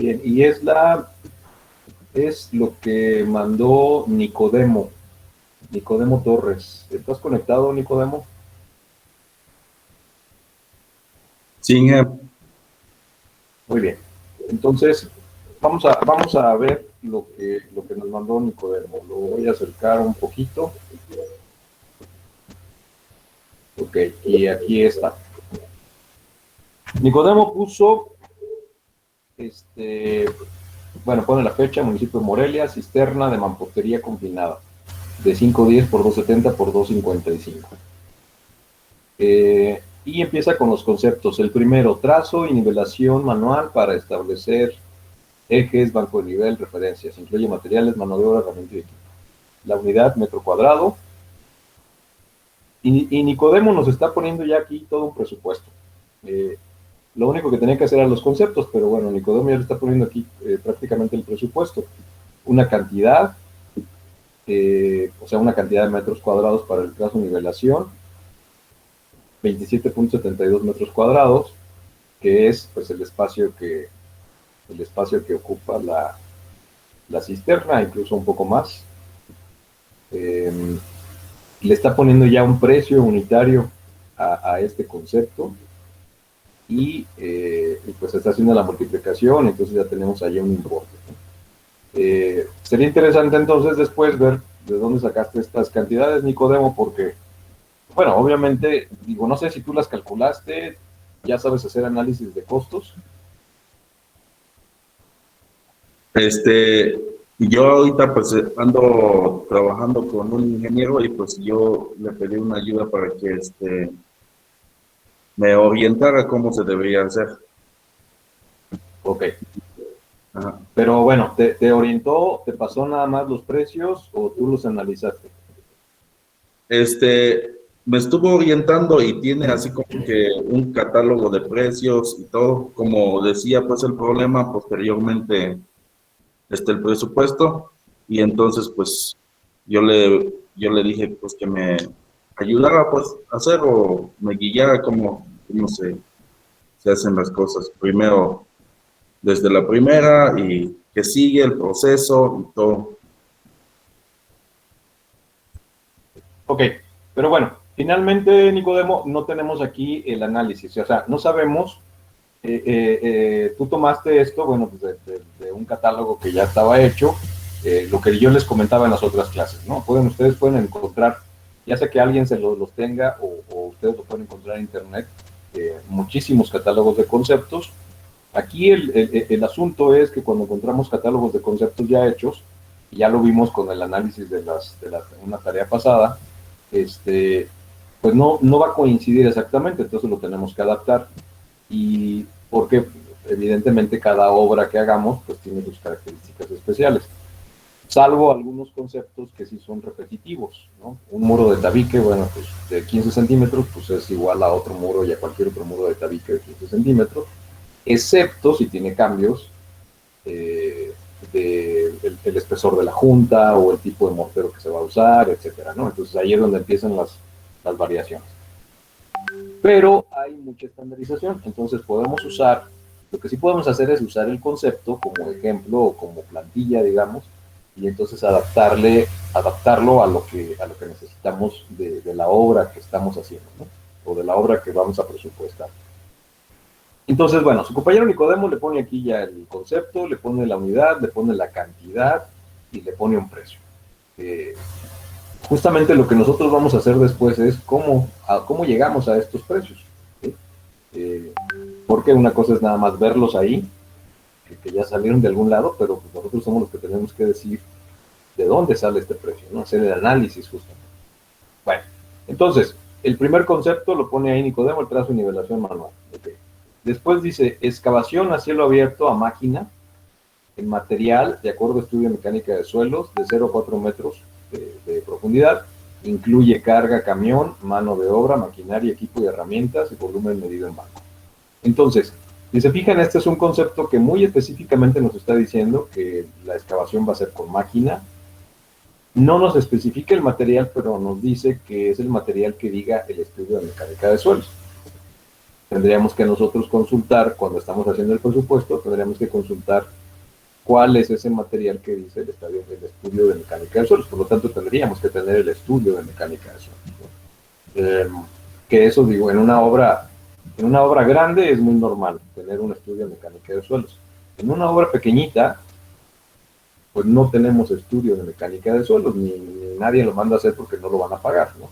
Bien, y es lo que mandó Nicodemo Torres. ¿Estás conectado, Nicodemo? Sí, Muy bien. Entonces, vamos a ver lo que nos mandó Nicodemo. Lo voy a acercar un poquito. Ok, y aquí está. Nicodemo puso, pone la fecha, municipio de Morelia, cisterna de mampostería combinada, de 510 por 270 por 255. Y empieza con los conceptos. El primero, trazo y nivelación manual para establecer ejes, banco de nivel, referencias. Incluye materiales, mano de obra, herramienta y equipo. La unidad, metro cuadrado. Y Nicodemo nos está poniendo ya aquí todo un presupuesto. Lo único que tenía que hacer eran los conceptos, pero bueno, Nicodemo ya le está poniendo aquí prácticamente el presupuesto. Una cantidad, una cantidad de metros cuadrados para el trazo nivelación, 27.72 metros cuadrados, que es pues el espacio que ocupa la cisterna, incluso un poco más. Le está poniendo ya un precio unitario a este concepto y pues está haciendo la multiplicación, entonces ya tenemos allí un importe. Sería interesante entonces después ver de dónde sacaste estas cantidades, Nicodemo, porque, bueno, obviamente, digo, no sé si tú las calculaste, ya sabes hacer análisis de costos. Yo ahorita pues ando trabajando con un ingeniero y pues yo le pedí una ayuda para que me orientara cómo se debería hacer. Ok. Ajá. Pero bueno, ¿te orientó, te pasó nada más los precios o tú los analizaste? Me estuvo orientando y tiene así como que un catálogo de precios y todo. Como decía, pues el problema posteriormente, el presupuesto, y entonces pues yo le dije pues que me ayudara pues a hacer o me guiara cómo se hacen las cosas. Primero, desde la primera y que sigue el proceso y todo. Ok, pero bueno, finalmente, Nicodemo, no tenemos aquí el análisis, o sea, no sabemos, tú tomaste esto, bueno, pues de un catálogo que ya estaba hecho, lo que yo les comentaba en las otras clases, ¿no? Ustedes pueden encontrar, ya sea que alguien se los tenga o ustedes lo pueden encontrar en internet, muchísimos catálogos de conceptos. Aquí el asunto es que cuando encontramos catálogos de conceptos ya hechos, y ya lo vimos con el análisis de una tarea pasada, pues no va a coincidir exactamente, entonces lo tenemos que adaptar. Y porque evidentemente cada obra que hagamos pues tiene sus características especiales, salvo algunos conceptos que sí son repetitivos, ¿no? Un muro de tabique, bueno, pues de 15 centímetros, pues es igual a otro muro y a cualquier otro muro de tabique de 15 centímetros, excepto si tiene cambios el espesor de la junta o el tipo de mortero que se va a usar, etcétera, ¿no? Entonces ahí es donde empiezan las variaciones. Pero hay mucha estandarización, entonces podemos usar, lo que sí podemos hacer es usar el concepto como ejemplo o como plantilla, digamos, y entonces adaptarlo a lo que necesitamos de la obra que estamos haciendo, ¿no? O de la obra que vamos a presupuestar. Entonces, bueno, su compañero Nicodemo le pone aquí ya el concepto, le pone la unidad, le pone la cantidad y le pone un precio. Justamente lo que nosotros vamos a hacer después es cómo llegamos a estos precios, ¿sí? Porque una cosa es nada más verlos ahí, que ya salieron de algún lado, pero pues nosotros somos los que tenemos que decir de dónde sale este precio, ¿no? Hacer el análisis justamente. Bueno, entonces, el primer concepto lo pone ahí Nicodemo, el trazo y nivelación manual. Okay. Después dice, excavación a cielo abierto a máquina, en material, de acuerdo a estudio de mecánica de suelos, de 0 a 4 metros de profundidad, incluye carga, camión, mano de obra, maquinaria, equipo y herramientas y volumen medido en banco. Entonces, si se fijan, este es un concepto que muy específicamente nos está diciendo que la excavación va a ser con máquina. No nos especifica el material, pero nos dice que es el material que diga el estudio de mecánica de suelos. tendríamos que nosotros consultar, cuando estamos haciendo el presupuesto, tendríamos que consultar cuál es ese material que dice el estudio de mecánica de suelos. Por lo tanto, tendríamos que tener el estudio de mecánica de suelos, ¿no? Que eso, digo, en una obra grande es muy normal tener un estudio de mecánica de suelos. En una obra pequeñita, pues no tenemos estudio de mecánica de suelos, ni nadie lo manda a hacer porque no lo van a pagar, ¿no?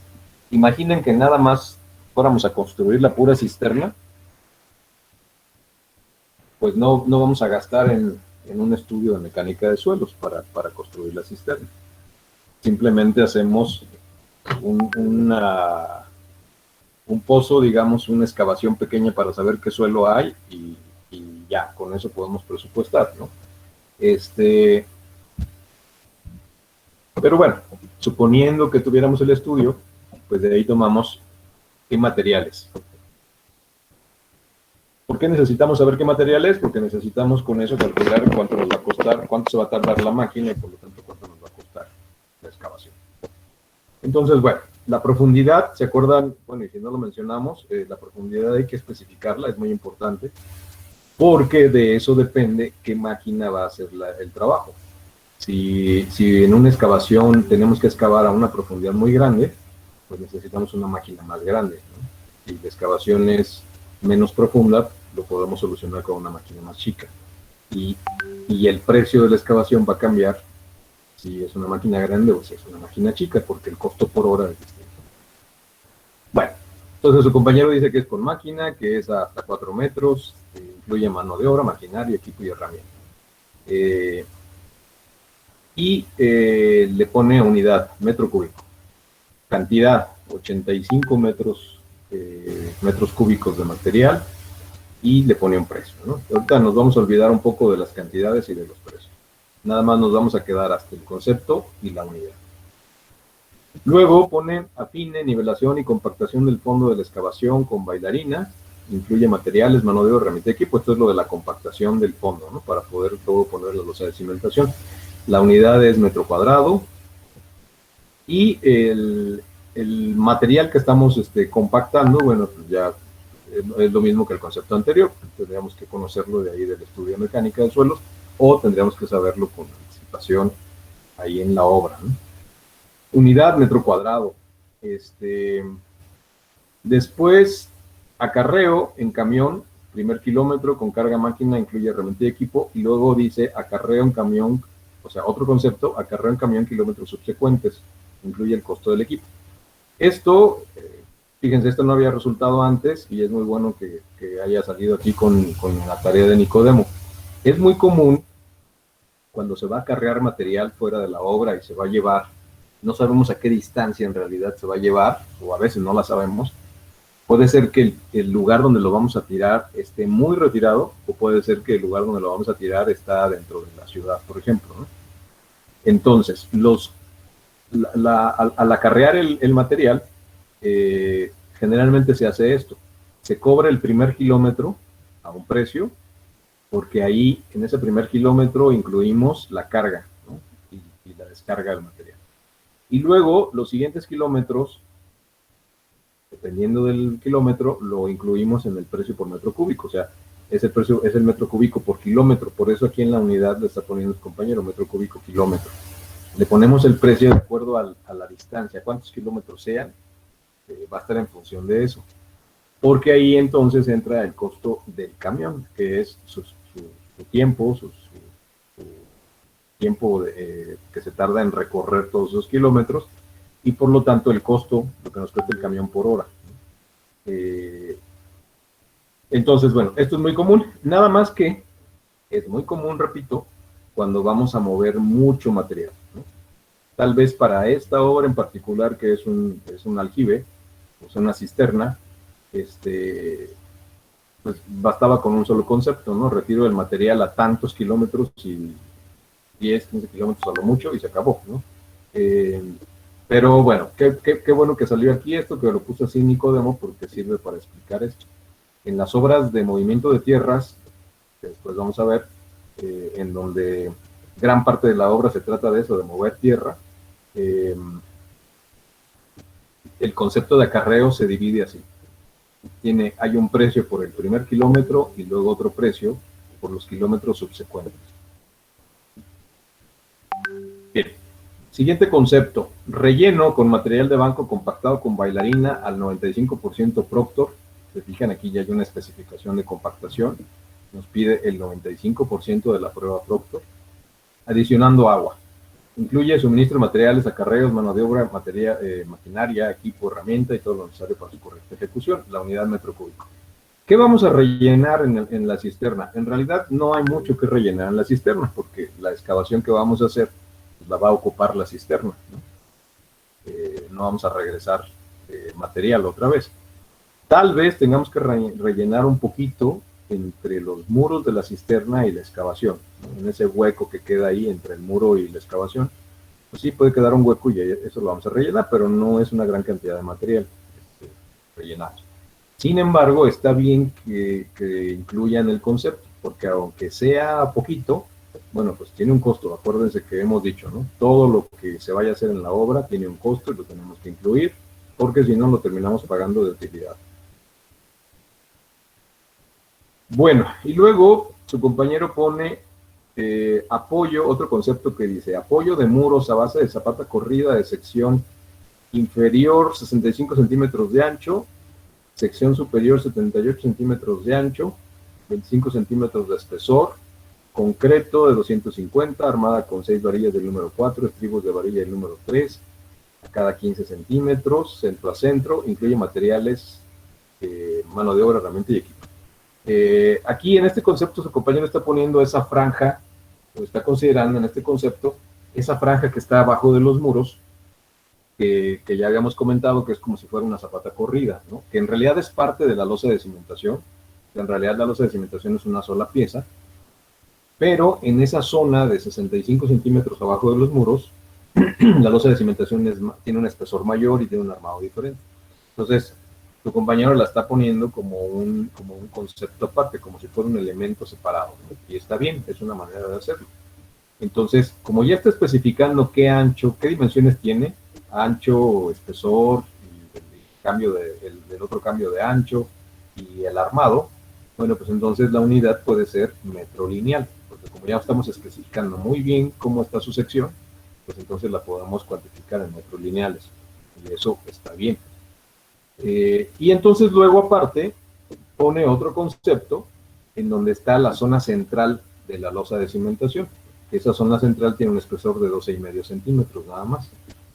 Imaginen que nada más fuéramos a construir la pura cisterna, pues no vamos a gastar en un estudio de mecánica de suelos para construir la cisterna. Simplemente hacemos un pozo, digamos, una excavación pequeña para saber qué suelo hay y ya, con eso podemos presupuestar, ¿no? Pero bueno, suponiendo que tuviéramos el estudio, pues de ahí tomamos qué materiales. ¿Por qué necesitamos saber qué materiales? Porque necesitamos con eso calcular cuánto nos va a costar, cuánto se va a tardar la máquina y por lo tanto cuánto nos va a costar la excavación. Entonces, bueno, la profundidad, ¿se acuerdan? Bueno, y si no lo mencionamos, la profundidad hay que especificarla, es muy importante, porque de eso depende qué máquina va a hacer el trabajo. Si en una excavación tenemos que excavar a una profundidad muy grande, pues necesitamos una máquina más grande, ¿no? Si la excavación es menos profunda, lo podemos solucionar con una máquina más chica. Y el precio de la excavación va a cambiar si es una máquina grande o si es una máquina chica, porque el costo por hora es distinto. Bueno, entonces su compañero dice que es con máquina, que es hasta 4 metros, que incluye mano de obra, maquinaria, equipo y herramienta. Le pone unidad, metro cúbico. Cantidad, 85 metros cúbicos de material, y le pone un precio, ¿no? Ahorita nos vamos a olvidar un poco de las cantidades y de los precios. Nada más nos vamos a quedar hasta el concepto y la unidad. Luego pone afine, nivelación y compactación del fondo de la excavación con bailarina. Incluye materiales, mano de obra, herramienta de equipo. Esto es lo de la compactación del fondo, ¿no? Para poder luego poner la losa de cimentación. La unidad es metro cuadrado. Y el material que estamos compactando, bueno, pues ya es lo mismo que el concepto anterior. Tendríamos que conocerlo de ahí del estudio de mecánica de suelos, o tendríamos que saberlo con anticipación ahí en la obra, ¿no? Unidad, metro cuadrado. Después, acarreo en camión, primer kilómetro con carga máquina, incluye herramienta y equipo, y luego dice acarreo en camión, o sea, otro concepto, acarreo en camión kilómetros subsecuentes, incluye el costo del equipo. Esto, fíjense, esto no había resultado antes y es muy bueno que haya salido aquí con la tarea de Nicodemo. Es muy común cuando se va a acarrear material fuera de la obra y se va a llevar, no sabemos a qué distancia en realidad se va a llevar, o a veces no la sabemos. Puede ser que el lugar donde lo vamos a tirar esté muy retirado, o puede ser que el lugar donde lo vamos a tirar está dentro de la ciudad, por ejemplo, ¿no? Entonces, al acarrear el material, generalmente se hace esto. Se cobra el primer kilómetro a un precio, porque ahí, en ese primer kilómetro, incluimos la carga, ¿no? y la descarga del material. Y luego, los siguientes kilómetros, dependiendo del kilómetro, lo incluimos en el precio por metro cúbico. O sea, ese precio es el metro cúbico por kilómetro. Por eso aquí en la unidad le está poniendo el compañero, metro cúbico kilómetro. Le ponemos el precio de acuerdo a la distancia, cuántos kilómetros sean, va a estar en función de eso. Porque ahí entonces entra el costo del camión, que es su tiempo, su tiempo que se tarda en recorrer todos esos kilómetros, y por lo tanto el costo, lo que nos cuesta el camión por hora. Entonces, bueno, esto es muy común, nada más que es muy común, repito, cuando vamos a mover mucho material, ¿no? Tal vez para esta obra en particular, que es un aljibe, o sea, una cisterna, pues bastaba con un solo concepto, ¿no? Retiro el material a tantos kilómetros, y 10, 15 kilómetros a lo mucho, y se acabó, ¿no? Pero bueno, qué bueno que salió aquí esto, que lo puso así Nicodemo, porque sirve para explicar esto. En las obras de movimiento de tierras, que después vamos a ver, en donde gran parte de la obra se trata de eso, de mover tierra, el concepto de acarreo se divide así. hay un precio por el primer kilómetro y luego otro precio por los kilómetros subsecuentes. Bien. Siguiente concepto, relleno con material de banco compactado con bailarina al 95% Proctor. Se fijan, aquí ya hay una especificación de compactación. Nos pide el 95% de la prueba Proctor. Adicionando agua. Incluye suministro de materiales, acarreos, mano de obra, maquinaria, equipo, herramienta y todo lo necesario para su correcta ejecución. La unidad metro cúbico. ¿Qué vamos a rellenar en la cisterna? En realidad no hay mucho que rellenar en la cisterna porque la excavación que vamos a hacer la va a ocupar la cisterna, ¿no? No vamos a regresar material otra vez. Tal vez tengamos que rellenar un poquito entre los muros de la cisterna y la excavación, ¿no? En ese hueco que queda ahí entre el muro y la excavación, pues sí puede quedar un hueco y eso lo vamos a rellenar, pero no es una gran cantidad de material rellenar. Sin embargo, está bien que incluyan el concepto, porque aunque sea poquito, bueno, pues tiene un costo. Acuérdense que hemos dicho, ¿no? Todo lo que se vaya a hacer en la obra tiene un costo y lo tenemos que incluir, porque si no lo terminamos pagando de utilidad. Bueno, y luego su compañero pone apoyo, otro concepto que dice apoyo de muros a base de zapata corrida de sección inferior 65 centímetros de ancho, sección superior 78 centímetros de ancho, 25 centímetros de espesor, concreto de 250, armada con 6 varillas del número 4, estribos de varilla del número 3, a cada 15 centímetros, centro a centro, incluye materiales, mano de obra, herramienta y equipo. Aquí en este concepto su compañero está poniendo esa franja, o está considerando en este concepto, esa franja que está abajo de los muros, que ya habíamos comentado que es como si fuera una zapata corrida, ¿no? Que en realidad es parte de la losa de cimentación, en realidad la losa de cimentación es una sola pieza, pero en esa zona de 65 centímetros abajo de los muros, la losa de cimentación tiene un espesor mayor y tiene un armado diferente. Entonces, tu compañero la está poniendo como un concepto aparte, como si fuera un elemento separado, ¿no? Y está bien, es una manera de hacerlo. Entonces, como ya está especificando qué ancho, qué dimensiones tiene, ancho, espesor, y el otro cambio de ancho y el armado, bueno, pues entonces la unidad puede ser metro lineal, porque como ya estamos especificando muy bien cómo está su sección, pues entonces la podemos cuantificar en metros lineales, y eso está bien. Y entonces luego aparte pone otro concepto en donde está la zona central de la losa de cimentación. Esa zona central tiene un espesor de 12,5 centímetros nada más,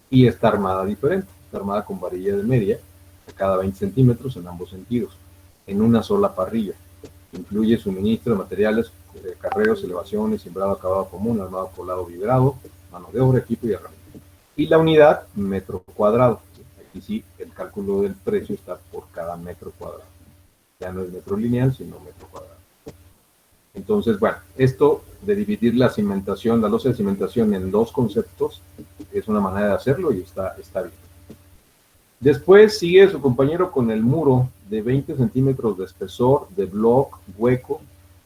y está armada diferente, está armada con varilla de media a cada 20 centímetros en ambos sentidos, en una sola parrilla. Incluye suministro de materiales, carreos, elevaciones, sembrado, acabado común, armado, colado, vibrado, mano de obra, equipo y herramienta. Y la unidad, metro cuadrado. Aquí sí, el cálculo del precio está por cada metro cuadrado. Ya no es metro lineal, sino metro cuadrado. Entonces, bueno, esto de dividir la cimentación, la losa de cimentación en dos conceptos, es una manera de hacerlo y está bien. Después sigue su compañero con el muro de 20 centímetros de espesor, de block, hueco,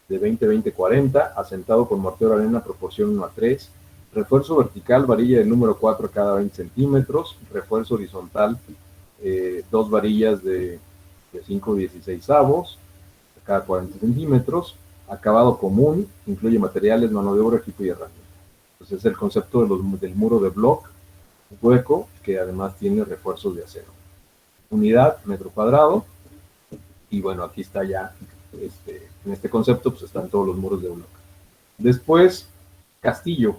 de 20-20-40, asentado con mortero arena proporción 1:3, refuerzo vertical, varilla del número 4 a cada 20 centímetros, refuerzo horizontal, 2 varillas de 5/16 a cada 40 centímetros, acabado común, incluye materiales, mano de obra, equipo y herramientas. Entonces es el concepto del muro de block, hueco, que además tiene refuerzos de acero. Unidad, metro cuadrado, y bueno, aquí está ya, en este concepto, pues están todos los muros de block. Después, castillo,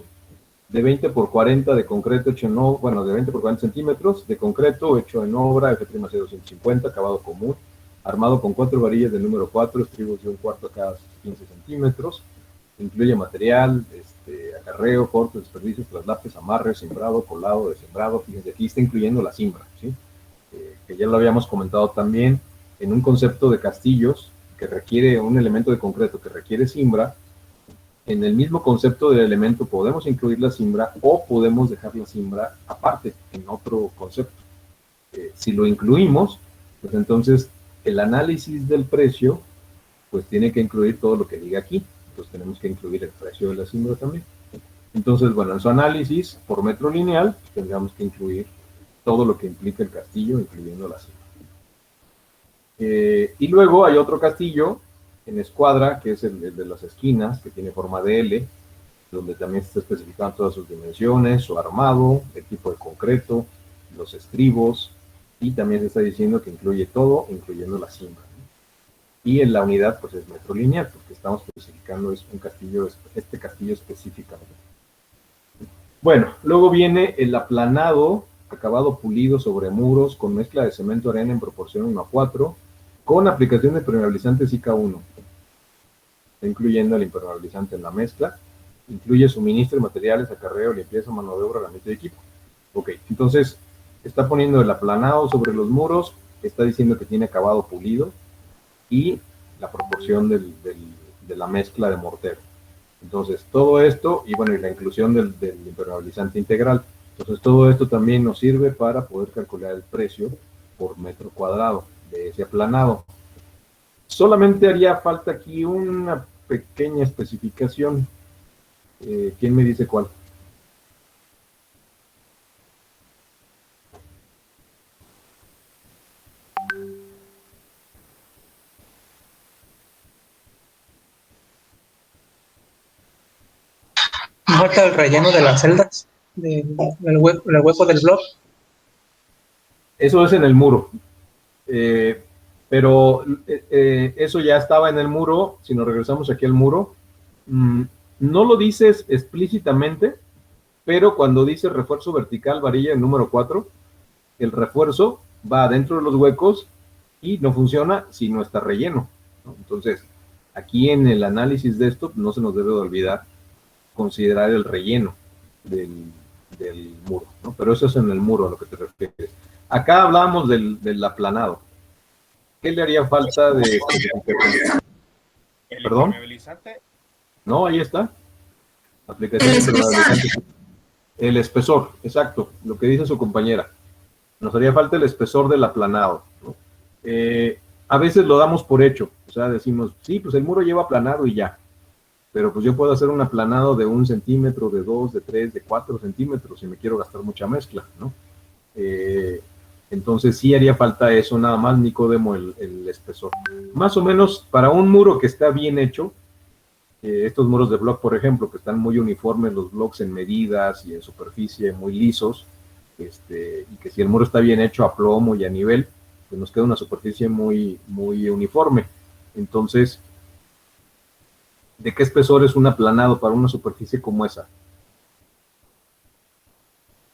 de 20 por 40 de concreto hecho en obra, bueno, de 20 por 40 centímetros, de concreto hecho en obra, F'(C) 250, acabado común, armado con 4 varillas del número 4, estribos de 1/4 a cada 15 centímetros, incluye material, acarreo, cortes, desperdicios, traslapes, amarres, sembrado, colado, dessembrado. Fíjense, aquí está incluyendo la siembra, ¿sí? Que ya lo habíamos comentado también, en un concepto de castillos que requiere un elemento de concreto que requiere siembra. En el mismo concepto del elemento podemos incluir la siembra o podemos dejar la siembra aparte en otro concepto. Si lo incluimos, pues entonces el análisis del precio pues tiene que incluir todo lo que diga aquí. Entonces tenemos que incluir el precio de la siembra también. Entonces, bueno, en su análisis por metro lineal tendríamos que incluir todo lo que implica el castillo, incluyendo la siembra. Y luego hay otro castillo en escuadra, que es el de las esquinas, que tiene forma de L, donde también se está especificando todas sus dimensiones, su armado, el tipo de concreto, los estribos, y también se está diciendo que incluye todo, incluyendo la cima. Y en la unidad, pues es metro lineal, porque estamos especificando es un castillo, este castillo específicamente. Bueno, luego viene el aplanado, acabado pulido sobre muros, con mezcla de cemento arena en proporción 1:4, con aplicación de impermeabilizantes IK1, incluyendo el impermeabilizante en la mezcla. Incluye suministro de materiales, acarreo, limpieza, mano de obra, gabinete de equipo. Ok, entonces está poniendo el aplanado sobre los muros, está diciendo que tiene acabado pulido y la proporción de la mezcla de mortero. Entonces, todo esto, y bueno, y la inclusión del impermeabilizante integral. Entonces, todo esto también nos sirve para poder calcular el precio por metro cuadrado de ese aplanado. Solamente haría falta aquí una pequeña especificación. ¿Quién me dice cuál? Falta el relleno de las celdas, el hueco del blog. Eso es en el muro. Pero eso ya estaba en el muro. Si nos regresamos aquí al muro, no lo dices explícitamente, pero cuando dice refuerzo vertical varilla el número 4, el refuerzo va dentro de los huecos y no funciona si no está relleno, ¿no? Entonces, aquí en el análisis de esto no se nos debe de olvidar considerar el relleno del muro, ¿no? Pero eso es en el muro a lo que te refieres. Acá hablábamos del aplanado. ¿Qué le haría falta de especificación? ¿El ¿Perdón? impermeabilizante? No, ahí está. Aplicación de impermeabilizante. El espesor, exacto, lo que dice su compañera. Nos haría falta el espesor del aplanado, ¿no? A veces lo damos por hecho, o sea, decimos, sí, pues el muro lleva aplanado y ya, pero pues yo puedo hacer un aplanado de 1 centímetro, de 2, de 3, de 4 centímetros si me quiero gastar mucha mezcla, ¿no? Entonces sí haría falta eso, nada más, Nicodemo, el espesor. Más o menos para un muro que está bien hecho, estos muros de block, por ejemplo, que están muy uniformes, los blocks en medidas y en superficie muy lisos, y que si el muro está bien hecho a plomo y a nivel, pues nos queda una superficie muy, muy uniforme. Entonces, ¿de qué espesor es un aplanado para una superficie como esa?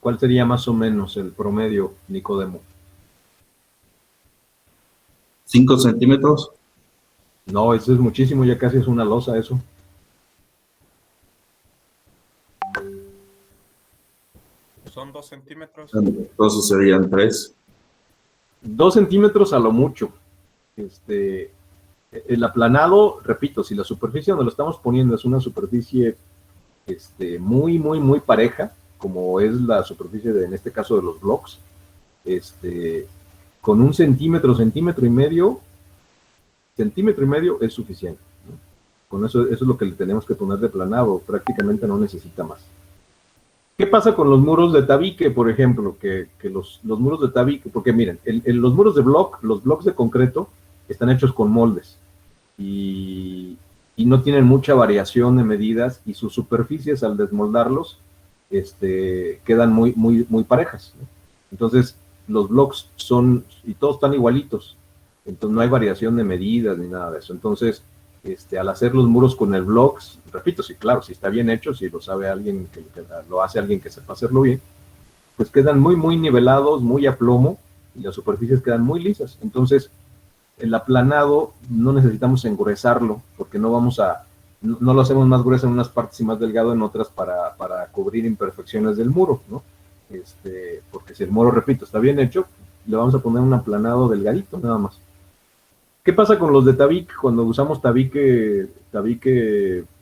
¿Cuál sería más o menos el promedio, Nicodemo? 5 centímetros. No, eso es muchísimo, ya casi es una losa eso. Son 2 centímetros. Entonces serían 3. 2 centímetros a lo mucho. El aplanado, repito, si la superficie donde lo estamos poniendo es una superficie muy, muy, muy pareja, como es la superficie en este caso de los blocks, con 1 centímetro, centímetro y medio es suficiente, ¿no? Con eso es lo que le tenemos que poner de aplanado, prácticamente no necesita más. ¿Qué pasa con los muros de tabique, por ejemplo? Que los muros de tabique, porque miren, los muros de block, los blocks de concreto, están hechos con moldes y no tienen mucha variación de medidas y sus superficies al desmoldarlos quedan muy, muy, muy parejas, ¿no? Entonces, los blocks son, y todos están igualitos, entonces no hay variación de medidas ni nada de eso. Entonces, al hacer los muros con el blocks, repito, sí, claro, si está bien hecho, si lo sabe alguien, que lo hace alguien que sepa hacerlo bien, pues quedan muy, muy nivelados, muy a plomo, y las superficies quedan muy lisas. Entonces, el aplanado no necesitamos engruesarlo, porque no lo hacemos más grueso en unas partes y más delgado en otras para cubrir imperfecciones del muro, ¿no? Porque si el muro, repito, está bien hecho, le vamos a poner un aplanado delgadito, nada más. ¿Qué pasa con los de tabique cuando usamos tabique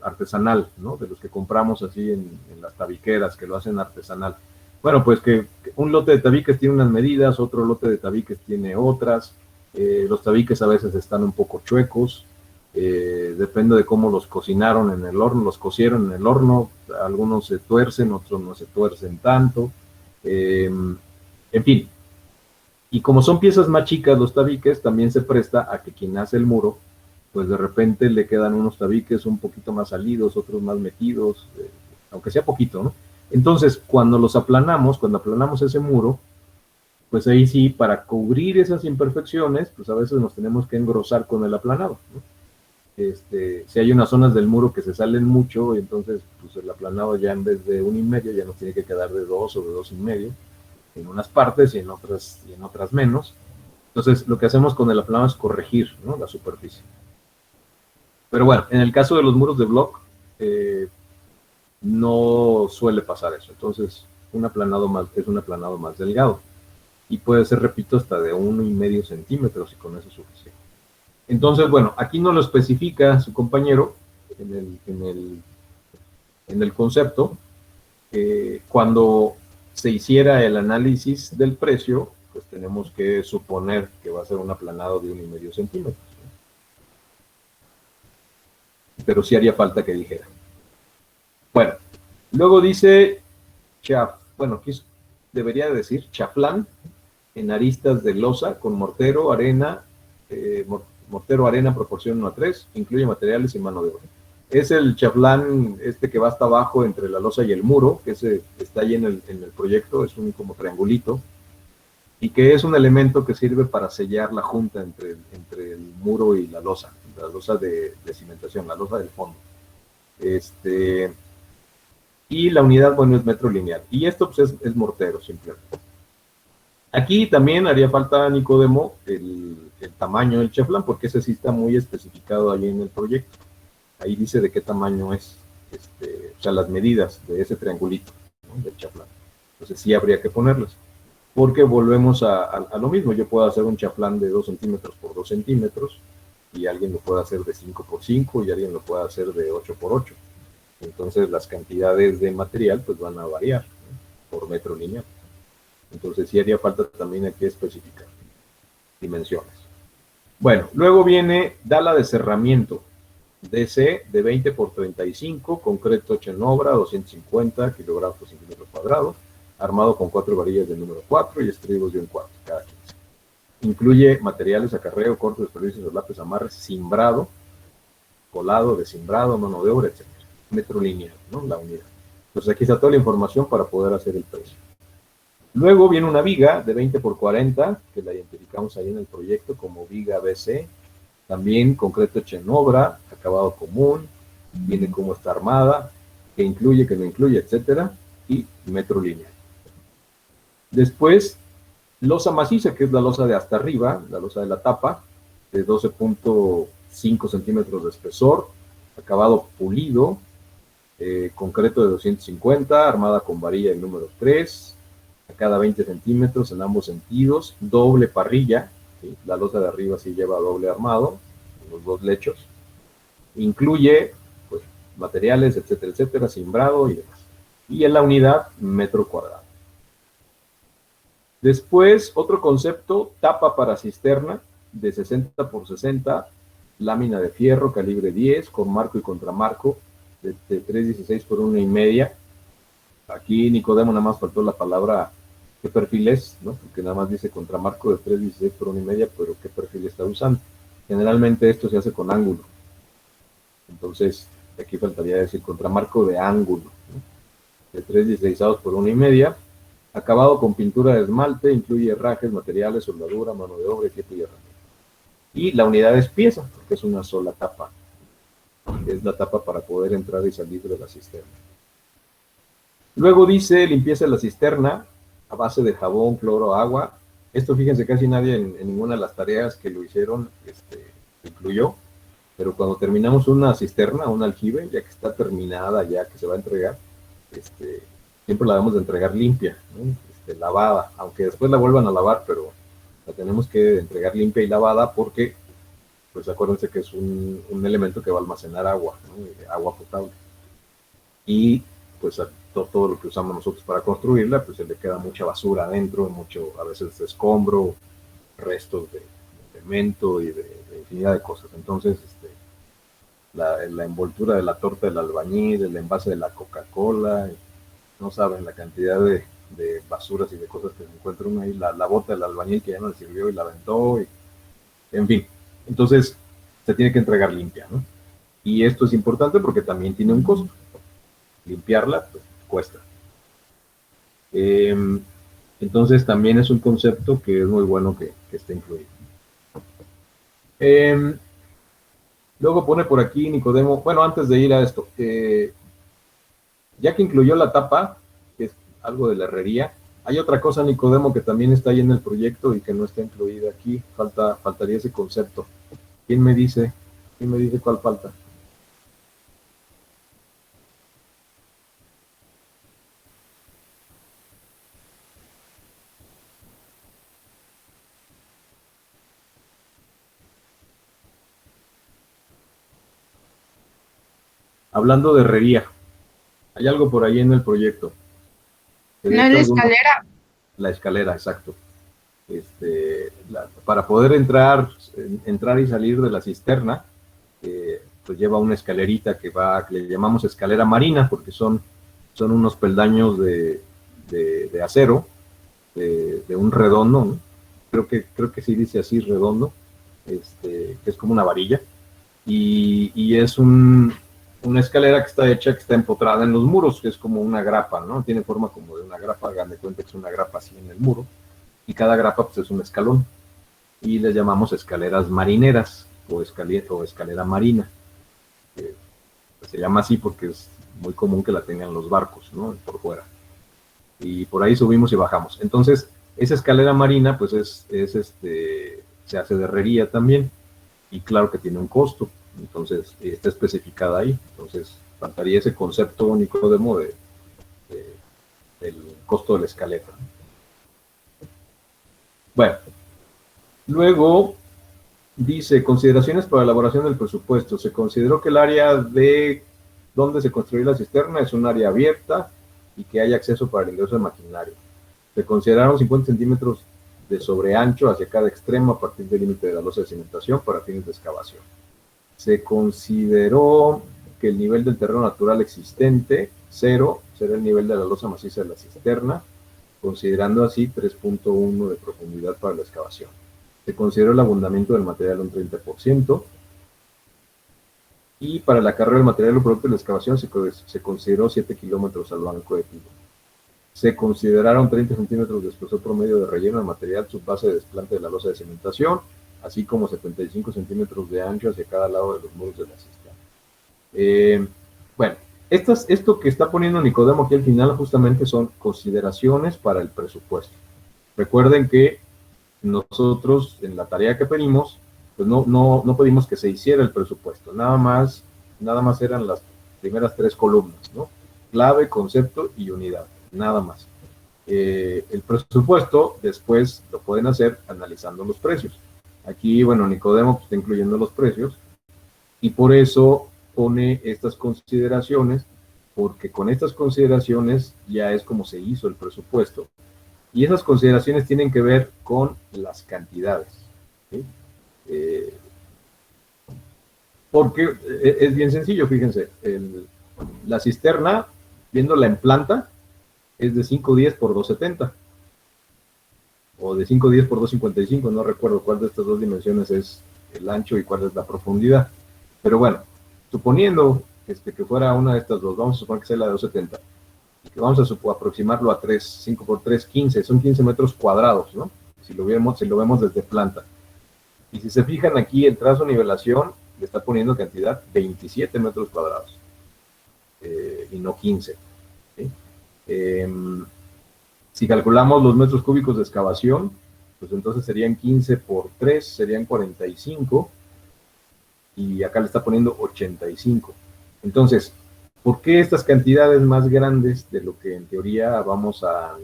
artesanal, ¿no? De los que compramos así en las tabiqueras, que lo hacen artesanal. Bueno, pues que un lote de tabiques tiene unas medidas, otro lote de tabiques tiene otras. Los tabiques a veces están un poco chuecos, depende de cómo los cocinaron en el horno, los cocieron en el horno, algunos se tuercen, otros no se tuercen tanto. En fin, Y como son piezas más chicas los tabiques, también se presta a que quien hace el muro, pues de repente le quedan unos tabiques un poquito más salidos, otros más metidos, aunque sea poquito, ¿no? Entonces, cuando aplanamos ese muro, pues ahí sí, para cubrir esas imperfecciones, pues a veces nos tenemos que engrosar con el aplanado, ¿no? Si hay unas zonas del muro que se salen mucho, y entonces pues el aplanado ya en vez de 1,5 ya nos tiene que quedar de 2 o de 2,5 en unas partes y en otras menos. Entonces lo que hacemos con el aplanado es corregir, ¿no?, la superficie. Pero bueno, en el caso de los muros de block, no suele pasar eso. Entonces un aplanado es un aplanado más delgado y puede ser, repito, hasta de 1,5 centímetros, y con eso es suficiente. Entonces, bueno, aquí no lo especifica su compañero en el concepto. Cuando se hiciera el análisis del precio, pues tenemos que suponer que va a ser un aplanado de 1,5 centímetros. Pero sí haría falta que dijera. Bueno, luego dice, aquí debería decir chaflán en aristas de losa con mortero, arena, proporción 1:3, incluye materiales y mano de obra. Es el chaflán que va hasta abajo entre la losa y el muro, que está ahí en el proyecto, es un como triangulito, y que es un elemento que sirve para sellar la junta entre el muro y la losa de cimentación, la losa del fondo. Y la unidad, bueno, es metro lineal. Y esto pues es mortero, simplemente. Aquí también haría falta, Nicodemo, el tamaño del chaflán, porque ese sí está muy especificado ahí en el proyecto. Ahí dice de qué tamaño es, o sea, las medidas de ese triangulito, ¿no?, del chaflán. Entonces sí habría que ponerlas, porque volvemos a lo mismo. Yo puedo hacer un chaflán de 2 centímetros por 2 centímetros, y alguien lo puede hacer de 5 por 5, y alguien lo puede hacer de 8 por 8. Entonces las cantidades de material pues van a variar, ¿no?, por metro lineal. Entonces sí haría falta también aquí especificar dimensiones. Bueno, luego viene dala de cerramiento, DC de 20 por 35, concreto hecho en obra, 250 kilogramos por centímetro cuadrado, armado con 4 varillas del número 4 y estribos de 1/4 cada 15. Incluye materiales, acarreo, cortes, desperdicios, solapes, amarres, cimbrado, colado, desimbrado, mano de obra, etc. Metro lineal, ¿no?, la unidad. Entonces aquí está toda la información para poder hacer el precio. Luego viene una viga de 20 por 40, que la identificamos ahí en el proyecto como viga BC. También concreto hecho en obra, acabado común, viene cómo está armada, que incluye, que no incluye, etcétera, y metro lineal. Después, losa maciza, que es la losa de hasta arriba, la losa de la tapa, de 12.5 centímetros de espesor, acabado pulido, concreto de 250, armada con varilla del número 3, a cada 20 centímetros en ambos sentidos, doble parrilla, ¿sí?, la losa de arriba sí lleva doble armado, los dos lechos, incluye pues materiales, etcétera, etcétera, cimbrado y demás. Y en la unidad, metro cuadrado. Después, otro concepto, tapa para cisterna, de 60 por 60, lámina de fierro, calibre 10, con marco y contramarco, de 3,16 por 1,5. Aquí Nicodemo nada más faltó la palabra qué perfil es, ¿no?, porque nada más dice contramarco de 3,16 por 1,5, pero qué perfil está usando. Generalmente esto se hace con ángulo. Entonces, aquí faltaría decir contramarco de ángulo, ¿no?, de 3,16 por 1,5, acabado con pintura de esmalte, incluye herrajes, materiales, soldadura, mano de obra, equipo y herramienta. Y la unidad es pieza, porque es una sola tapa. Es la tapa para poder entrar y salir de la cisterna. Luego dice limpieza de la cisterna a base de jabón, cloro, agua. Esto, fíjense, casi nadie en ninguna de las tareas que lo hicieron incluyó, pero cuando terminamos una cisterna, un aljibe, ya que está terminada, ya que se va a entregar, siempre la debemos de entregar limpia, ¿no?, lavada, aunque después la vuelvan a lavar, pero la tenemos que entregar limpia y lavada porque, pues acuérdense que es un elemento que va a almacenar agua, ¿no?, agua potable. Y pues todo lo que usamos nosotros para construirla, pues se le queda mucha basura adentro, a veces escombro, restos de cemento y de infinidad de cosas. Entonces, la envoltura de la torta del albañil, el envase de la Coca-Cola, no saben la cantidad de de basuras y de cosas que se encuentran ahí, la bota del albañil que ya no le sirvió y la aventó, y, en fin. Entonces, se tiene que entregar limpia, ¿no? Y esto es importante porque también tiene un costo. Limpiarla, pues, cuesta. Entonces, también es un concepto que es muy bueno que esté incluido. Luego pone por aquí Nicodemo, bueno, antes de ir a esto, ya que incluyó la tapa, que es algo de la herrería, hay otra cosa, Nicodemo, que también está ahí en el proyecto y que no está incluida aquí. Faltaría ese concepto. ¿Quién me dice cuál falta? Hablando de herrería, hay algo por ahí en el proyecto. ¿No es la escalera? La escalera, exacto. Para poder entrar y salir de la cisterna, pues lleva una escalerita que le llamamos escalera marina, porque son unos peldaños de acero, de un redondo, ¿no? Creo que sí dice así, redondo, que es como una varilla, y es una escalera que está empotrada en los muros, que es como una grapa, ¿no? Tiene forma como de una grapa, hagan de cuenta que es una grapa así en el muro, y cada grapa pues es un escalón, y les llamamos escaleras marineras, o escalera marina. Se llama así porque es muy común que la tengan los barcos, ¿no? Por fuera. Y por ahí subimos y bajamos. Entonces, esa escalera marina, pues se hace de herrería también, y claro que tiene un costo. Entonces, está especificada ahí. Entonces, faltaría ese concepto, Nicodemo, del costo de la escalera. Bueno, luego dice, consideraciones para la elaboración del presupuesto. Se consideró que el área de donde se construye la cisterna es un área abierta y que hay acceso para el ingreso de maquinaria. Se consideraron 50 centímetros de sobreancho hacia cada extremo a partir del límite de la losa de cimentación para fines de excavación. Se consideró que el nivel del terreno natural existente, 0, será el nivel de la losa maciza de la cisterna, considerando así 3.1 de profundidad para la excavación. Se consideró el abundamiento del material un 30%, y para el acarreo del material o producto de la excavación se consideró 7 kilómetros al banco de tiro. Se consideraron 30 centímetros de espesor promedio de relleno de material subbase de desplante de la losa de cimentación, así como 75 centímetros de ancho hacia cada lado de los muros de la cisterna. Bueno, esto que está poniendo Nicodemo aquí al final justamente son consideraciones para el presupuesto. Recuerden que nosotros en la tarea que pedimos, pues no pedimos que se hiciera el presupuesto, nada más eran las primeras 3 columnas, ¿no? Clave, concepto y unidad, nada más. El presupuesto después lo pueden hacer analizando los precios. Aquí, bueno, Nicodemo pues, está incluyendo los precios, y por eso pone estas consideraciones, porque con estas consideraciones ya es como se hizo el presupuesto, y esas consideraciones tienen que ver con las cantidades, ¿sí? Porque es bien sencillo, fíjense, la cisterna, viéndola en planta, es de 510 por 270, o de 510 por 255, no recuerdo cuál de estas dos dimensiones es el ancho y cuál es la profundidad. Pero bueno, suponiendo que fuera una de estas dos, vamos a suponer que sea la de 270, y que vamos a aproximarlo a 3, 5 por 3, 15, son 15 metros cuadrados, ¿no? Si lo vemos desde planta. Y si se fijan aquí, el trazo nivelación le está poniendo cantidad 27 metros cuadrados, y no 15, ¿sí? Si calculamos los metros cúbicos de excavación, pues entonces serían 15 por 3, serían 45, y acá le está poniendo 85. Entonces, ¿por qué estas cantidades más grandes de lo que en teoría vamos a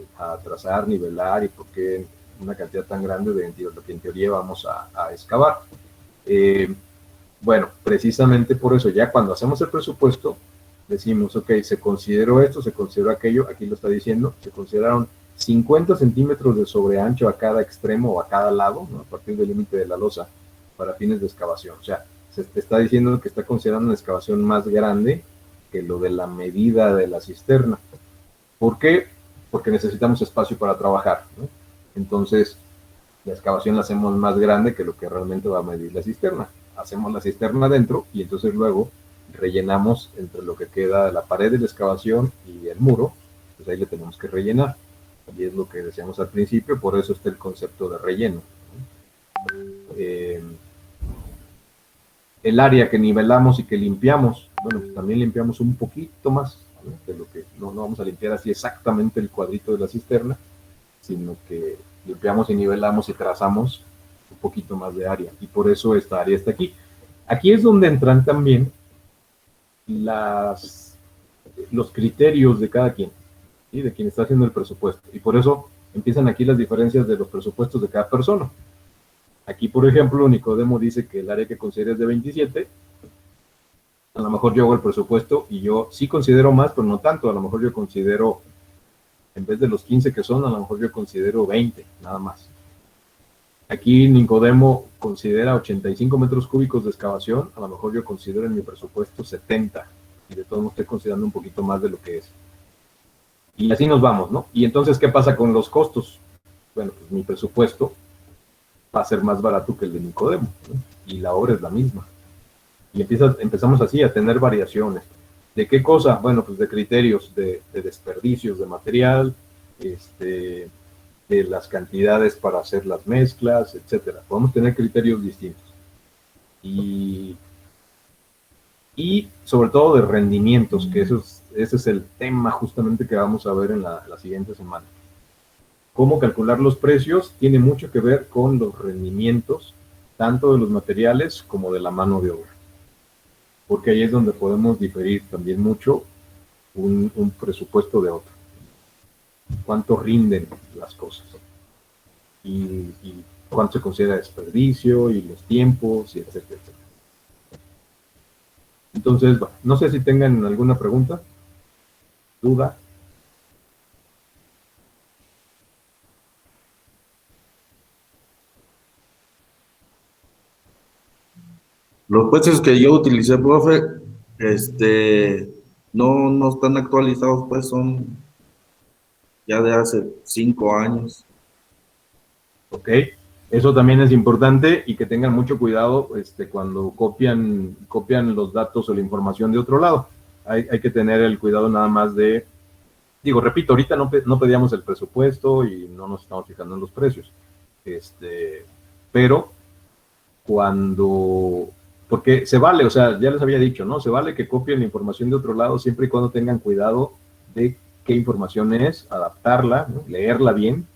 trazar, nivelar, y por qué una cantidad tan grande de lo que en teoría vamos a excavar? Bueno, precisamente por eso, ya cuando hacemos el presupuesto, decimos, ok, se consideró esto, se consideró aquello, aquí lo está diciendo, se consideraron 50 centímetros de sobreancho a cada extremo o a cada lado, ¿no? A partir del límite de la losa, para fines de excavación. O sea, se te está diciendo que está considerando una excavación más grande que lo de la medida de la cisterna. ¿Por qué? porque necesitamos espacio para trabajar, ¿no? Entonces, la excavación la hacemos más grande que lo que realmente va a medir la cisterna. Hacemos la cisterna adentro y entonces luego rellenamos entre lo que queda de la pared de la excavación y el muro, pues ahí le tenemos que rellenar. Y es lo que decíamos al principio, por eso está el concepto de relleno. El área que nivelamos y que limpiamos, bueno, pues también limpiamos un poquito más, ¿no? De lo que no vamos a limpiar así exactamente el cuadrito de la cisterna, sino que limpiamos y nivelamos y trazamos un poquito más de área, y por eso esta área está aquí. Aquí es donde entran también los criterios de cada quien, ¿sí? De quien está haciendo el presupuesto, y por eso empiezan aquí las diferencias de los presupuestos de cada persona. Aquí, por ejemplo, Nicodemo dice que el área que considera es de 27, a lo mejor yo hago el presupuesto y yo sí considero más, pero no tanto, a lo mejor yo considero, en vez de los 15 que son, a lo mejor yo considero 20, nada más. Aquí Nicodemo considera 85 metros cúbicos de excavación, a lo mejor yo considero en mi presupuesto 70, y de todos modos estoy considerando un poquito más de lo que es. Y así nos vamos, ¿no? Y entonces, ¿qué pasa con los costos? Bueno, pues mi presupuesto va a ser más barato que el de Nicodemo, ¿no? Y la obra es la misma. Y empezamos así a tener variaciones. ¿De qué cosa? Bueno, pues de criterios, de desperdicios de material, de las cantidades para hacer las mezclas, etcétera. Podemos tener criterios distintos. Y sobre todo de rendimientos, que ese es el tema justamente que vamos a ver en la siguiente semana. Cómo calcular los precios tiene mucho que ver con los rendimientos, tanto de los materiales como de la mano de obra. Porque ahí es donde podemos diferir también mucho un presupuesto de otro. Cuánto rinden las cosas. Y cuánto se considera desperdicio, y los tiempos, y etcétera, etcétera. Entonces, bueno, no sé si tengan alguna pregunta, duda. Los precios que yo utilicé, profe, no están actualizados, pues son ya de hace 5 años. Ok, eso también es importante, y que tengan mucho cuidado cuando copian los datos o la información de otro lado. Hay que tener el cuidado nada más de, digo, repito, ahorita no pedíamos el presupuesto y no nos estamos fijando en los precios. Pero porque se vale, o sea, ya les había dicho, ¿no? Se vale que copien la información de otro lado siempre y cuando tengan cuidado de qué información es, adaptarla, ¿no? Leerla bien,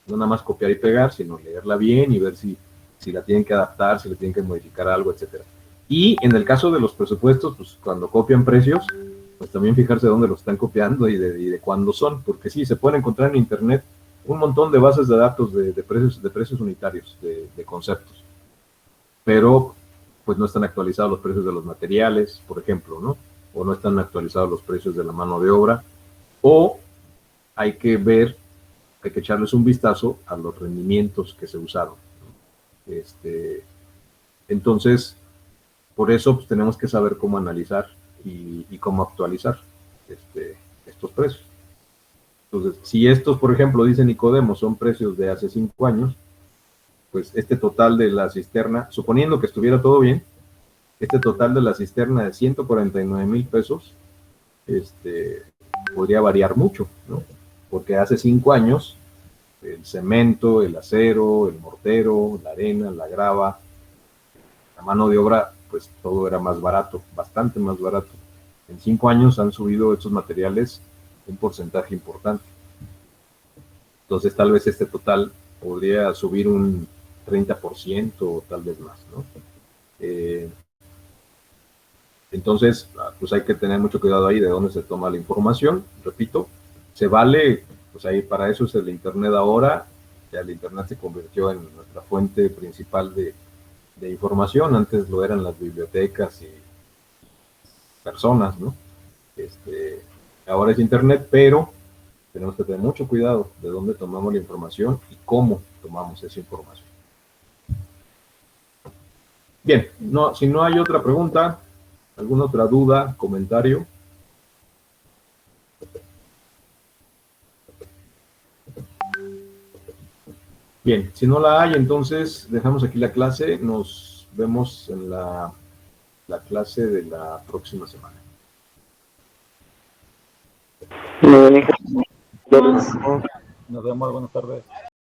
no nada más copiar y pegar, sino leerla bien y ver si la tienen que adaptar, si le tienen que modificar algo, etcétera. Y en el caso de los presupuestos, pues cuando copian precios, pues también fijarse dónde los están copiando y de cuándo son, porque sí, se pueden encontrar en internet un montón de bases de datos de precios unitarios, de conceptos, pero pues no están actualizados los precios de los materiales, por ejemplo, ¿no? O no están actualizados los precios de la mano de obra, o hay que echarles un vistazo a los rendimientos que se usaron, ¿no? Entonces, por eso pues, tenemos que saber cómo analizar y cómo actualizar estos precios. Entonces, si estos, por ejemplo, dice Nicodemo, son precios de hace 5 años, pues este total de la cisterna, suponiendo que estuviera todo bien, este total de la cisterna de 149,000 pesos, podría variar mucho, ¿no? Porque hace 5 años, el cemento, el acero, el mortero, la arena, la grava, la mano de obra, pues todo era más barato, bastante más barato. En 5 años han subido estos materiales un porcentaje importante. Entonces, tal vez este total podría subir un 30% o tal vez más, ¿no? Entonces, pues hay que tener mucho cuidado ahí de dónde se toma la información. Repito, se vale, pues ahí para eso es el Internet ahora. Ya el Internet se convirtió en nuestra fuente principal de información. Antes lo eran las bibliotecas y personas, ¿no? Ahora es Internet, pero tenemos que tener mucho cuidado de dónde tomamos la información y cómo tomamos esa información. Bien, si no hay otra pregunta, alguna otra duda, comentario. Bien, si no la hay, entonces dejamos aquí la clase. Nos vemos en la clase de la próxima semana. Nos vemos. Nos vemos, buenas tardes.